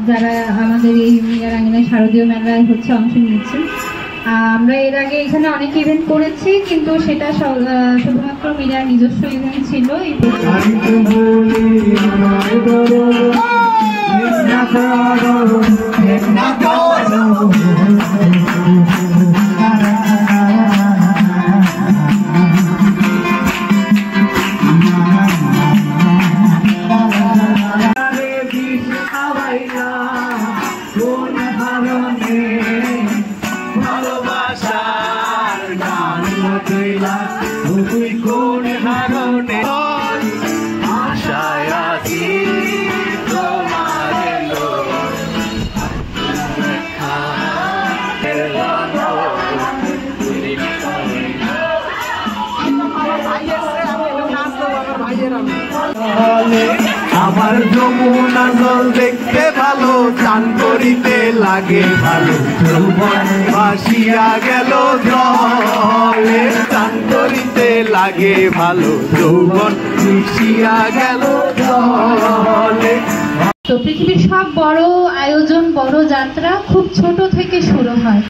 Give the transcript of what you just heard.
যারা আমাদের এই মিরাঙ্গিনা শারদীয় মেলায় হচ্ছে অংশ নিয়েছেন। আমরা এর আগে এখানে অনেক ইভেন্ট করেছি, কিন্তু সেটা শুধুমাত্র মিরার নিজস্ব ইভেন্ট ছিল। আমার যমুনা জল দেখতে ভালো, চান করিতে লাগে ভালো, যৌবন ভাসিয়া গেল জলে, চান করিতে লাগে ভালো, যৌবন ভাসিয়া গেল জলে। তো পৃথিবীর সব বড় আয়োজন, বড় যাত্রা খুব ছোট থেকে শুরু হয়।